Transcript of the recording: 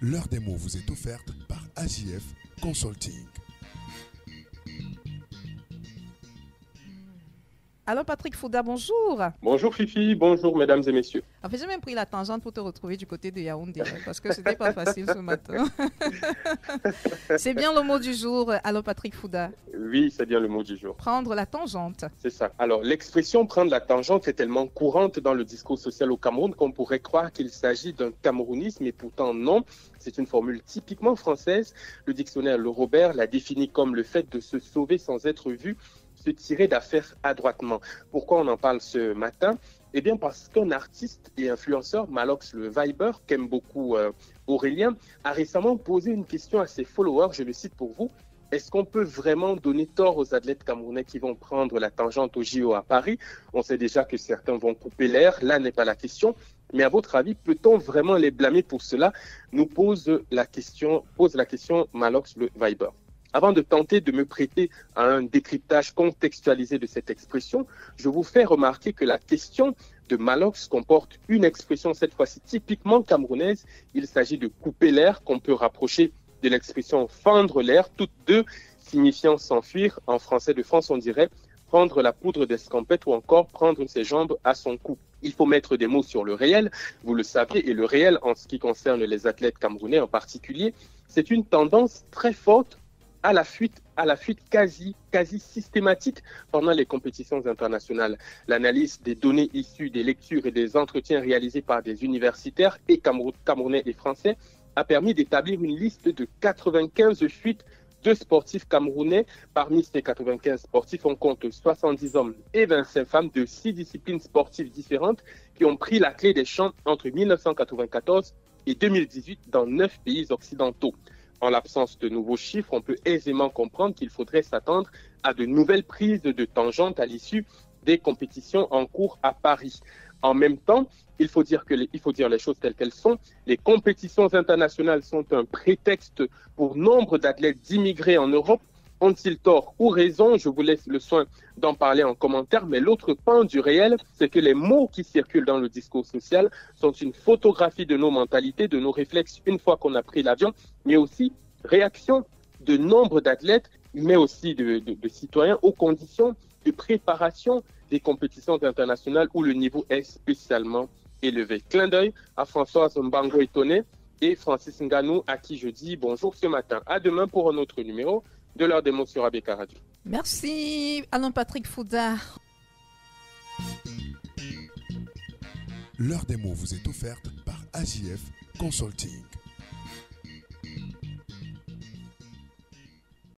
L'heure des mots vous est offerte par AJF Consulting. Alors Patrick Fouda, bonjour. Bonjour Fifi, bonjour mesdames et messieurs. En fait, j'ai même pris la tangente pour te retrouver du côté de Yaoundé, parce que c'était pas facile ce matin. C'est bien le mot du jour. Alors Patrick Fouda. Oui, c'est bien le mot du jour. Prendre la tangente. C'est ça. Alors, l'expression prendre la tangente est tellement courante dans le discours social au Cameroun qu'on pourrait croire qu'il s'agit d'un camerounisme, mais pourtant non. C'est une formule typiquement française. Le dictionnaire Le Robert l'a définit comme le fait de se sauver sans être vu, se tirer d'affaire adroitement. Pourquoi on en parle ce matin ? Eh bien parce qu'un artiste et influenceur, Malox le Viber, qu'aime beaucoup Aurélien, a récemment posé une question à ses followers, je le cite pour vous. Est-ce qu'on peut vraiment donner tort aux athlètes camerounais qui vont prendre la tangente au JO à Paris ? On sait déjà que certains vont couper l'air, là n'est pas la question. Mais à votre avis, peut-on vraiment les blâmer pour cela ? Nous pose la question Malox le Viber. Avant de tenter de me prêter à un décryptage contextualisé de cette expression, je vous fais remarquer que la question de Malox comporte une expression cette fois-ci typiquement camerounaise. Il s'agit de couper l'air qu'on peut rapprocher de l'expression fendre l'air, toutes deux signifiant s'enfuir. En français de France, on dirait prendre la poudre d'escampette ou encore prendre ses jambes à son cou. Il faut mettre des mots sur le réel, vous le savez, et le réel en ce qui concerne les athlètes camerounais en particulier, c'est une tendance très forte à la fuite quasi systématique pendant les compétitions internationales. L'analyse des données issues des lectures et des entretiens réalisés par des universitaires et camerounais et français a permis d'établir une liste de 95 fuites de sportifs camerounais. Parmi ces 95 sportifs, on compte 70 hommes et 25 femmes de 6 disciplines sportives différentes qui ont pris la clé des champs entre 1994 et 2018 dans 9 pays occidentaux. En l'absence de nouveaux chiffres, on peut aisément comprendre qu'il faudrait s'attendre à de nouvelles prises de tangente à l'issue des compétitions en cours à Paris. En même temps, il faut dire les choses telles qu'elles sont. Les compétitions internationales sont un prétexte pour nombre d'athlètes d'immigrer en Europe. Ont-ils tort ou raison ? Je vous laisse le soin d'en parler en commentaire. Mais l'autre pan du réel, c'est que les mots qui circulent dans le discours social sont une photographie de nos mentalités, de nos réflexes une fois qu'on a pris l'avion, mais aussi réaction de nombre d'athlètes, mais aussi de citoyens aux conditions de préparation des compétitions internationales où le niveau est spécialement élevé. Clin d'œil à Françoise Mbango Etone et Francis Nganou, à qui je dis bonjour ce matin. À demain pour un autre numéro de l'heure des mots sur ABK Radio. Merci Alain Patrick Fouda. L'heure des mots vous est offerte par AJF Consulting.